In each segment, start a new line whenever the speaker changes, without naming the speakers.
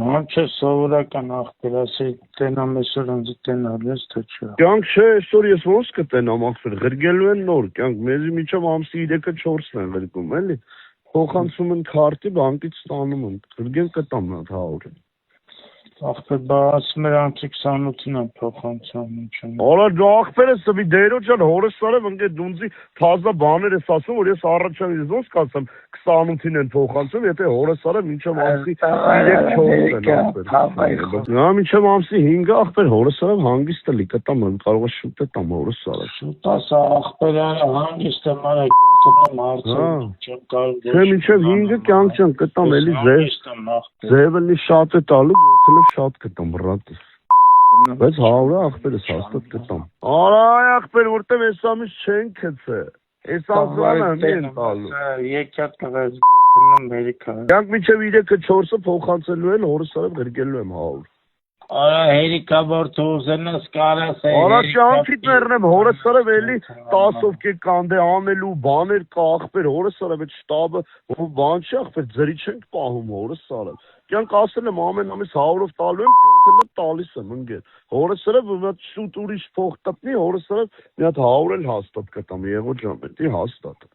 Ոնց է սովորական ախպեր, ասի տենամ այսօր ինձ տենալ ես, թե չէ։
Կյանք չէ, այսօր ես ոնց կտենամ ախպեր, ղրգելու են նոր, կյանք մեզի միջով ամսի 3-ը 4-ն են ղրգում, էլի։ Փոխանցում են քարտի, բանկից ստանում են, ղրգեն կտամ նա 100-ը։
Ախպեր, բա ասում էր անցի 28-ին եմ փոխանցում, ինչ եմ։
Արա դու ախպեր ես սվի դերոջ ան հորս սարև ընկե դունձի թազա բաներ ես ասում, որ ես առաջավից ոնց կասեմ 28-ին են փոխանցում, եթե հորս սարև մինչև ամսի 3-4-ն են ախպեր։ Նա մինչև ամսի 5-ը ախպեր հորս սարև հանգիստ էլի կտամ, կարող է շուտ տամ հորս սարև։
Շուտ ասա ախպեր հանգիստ եմ արա գտնում հարցը, չեմ կարող։
Չէ մինչև 5-ը կյանք չեմ կտամ էլի ձևը լի շատ է տալու, թելով շատ կտամ բրատս։ Բայց 100-ը ախպերս հաստատ կտամ։ Արա ախպեր որտեղ ես ամիս չեն քցե։ Այս անձանը են տալու։
Եկյատ կվեց գտնում Ամերիկա։
Կյանք մինչև 3-ը 4-ը փոխանցելու են հորս սարև ղրգելու եմ 100։
Արա հերիկա որ թողնես կարաս է։
Արա շանթիտ ներնեմ հորս սարև էլի 10-ով կե կանդե անելու բաներ կա ախպեր հորս սարև այդ շտաբը ով բան չի ախպեր ձրի չենք պահում հորս սարև։ Կյանք ասել եմ ամեն ամիս 100-ով տալու եմ 7-ը տալիս եմ ընկեր։ Հորս սարև մի հատ շուտ ուրիշ փող տպնի հորս սարև մի հատ 100 էլ հաստատ կտամ Եղոտ ջան, դա հաստատ։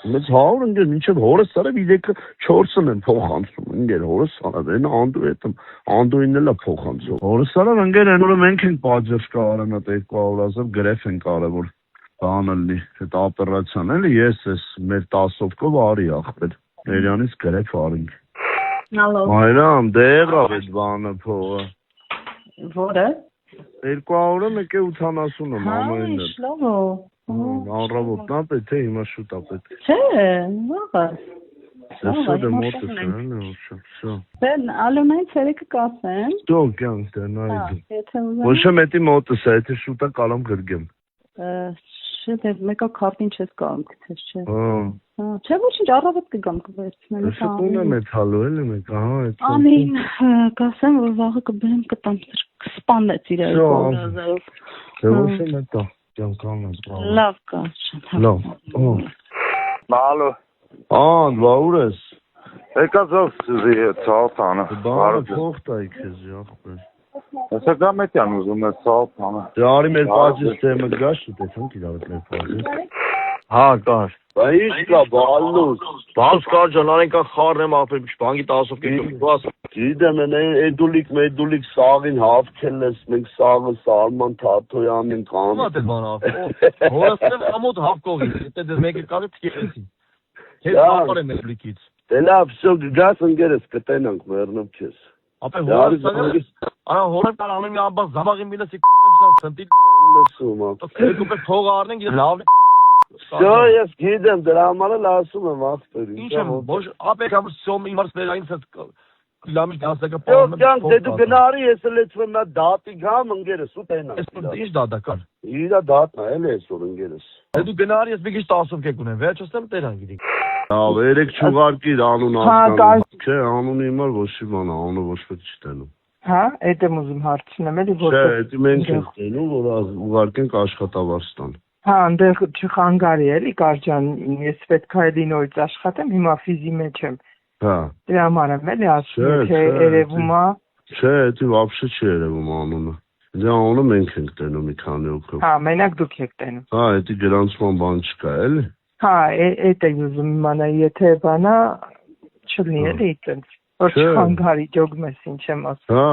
Մեծ 100 ընկեր մինչև հորս սարև 3-ը 4-ն են փոխանցում ընկեր հորս սարև այն անդու հետım անդուին էլ է փոխանցում հորս սարև ընկեր այն օրը մենք ենք պատժկա արանատ 200,000 գրեֆ են կարևոր բանը լինի այդ օպերացիան էլի ես էս մեր 10-ով կով արի ախպեր Ներյանից գրեֆ արինք
Ալո
Մայրամ դե եղավ այդ բանը փողը
Որը
200-ը 1.80-ը մամայինն
Հա լավո
Առավոտն է պետք է հիմա շուտ է պետք
Չէ, ողա
Սա դե մոտս է, հա,
Բեն Ալոնային ցերեկը կասեմ
Դու կյանք դե նայ
Եթե
Ոչ եմ էտի մոտս է, եթե շուտ է կալամ գրգեմ
Չէ, դե մեկա քարտին չես կարող գցես, չէ
Հա
Չէ, ոչինչ, առավոտ կգամ կվերցնեմ
Սա տուն եմ էտ հալու էլի մեկ, ահա էտ
Ամին, կասեմ, որ վաղը կբերեմ կտամ կսպանեց իրար 200,000-ով
Դե ոչ եմ էտա, կյանք անեմ
Լավ կա
Լավ,
Ալո
բա ուր ես
Եկա ծաղտանը
Բանը փող տայի քեզ ախպեր
Հեսա գամ էտյան ուզում ես ծաղտանը
Դե արի մեր պաճես թեմը գաշ ուտեցանք իրավետ մեր պաճես
Հա կար
Բա ինչ կա բալուս
Բանս կար ջան արենք խառն եմ ապրեմ բանկի 10-ով կենում
Գիտեմ էդուլիկ սաղին հավքել ես մենք սաղը Սալման Թաթոյանին կան
Ո՞ւմ է բան ապրում Հորասեմ ամոթ հավկողի Եթե դες մեկը կարը թքեցի Քեզ ապարեմ էդուլիկից
Դե լավ շո գաս ընկերս կտենանք մեռնում քեզ
Ապա հորասանը Արա հորը կար անում մի ամբա զամաղին միլես իկնեմ սա սնտիլ
լսում եմ
Երկու պետք փող առնենք լավ
Շո ես գիտեմ դրա համար էլ ասում եմ ախպեր
Ինչ եմ ոչ ապեկ ամս սոմ իմարս վերայինց Լամի դասակը
պարում եմ դե դու գնարի ես էլ էցվեմ նա դատի գամ ընկերս ու տենանք
Ինչ դատա կար
Իրա դատնա էլ է այսօր ընկերս
Դու գնարի ես մի քիչ 10-ով կեք ունեմ վերջացնեմ տերան գիտի
Լավ, երեք չուղարկիր անուն հասկանում։ Չէ, անունը հիմար ոչ մի բան, անունը ոչ պետք չտենում։
Հա, այդ եմ ուզում հարցնեմ, էլի որ
Չէ, դա մենք ենք տենում, որ ուղարկենք աշխատավարձտան։
Հա, այնտեղ չխանգարի էլի կարճան, ես պետք է էլի նորից աշխատեմ, հիմա ֆիզի մեջ եմ։
Հա։
Դրա համար եմ էլի ասում, թե երևում է։
Չէ, դա вообще չի երևում անունը։ Դա անունը մենք ենք տենում մի քանի օքով։
Հա, մենակ դուք եք տենում։
Հա, դա գրանցման բան չկա, էլի։
Հա, այդ է ուզում իմանալ, եթե բանա չլինի էլի այդպես, որ չխանգարի ջոգմես ինչ եմ ասում։
Հա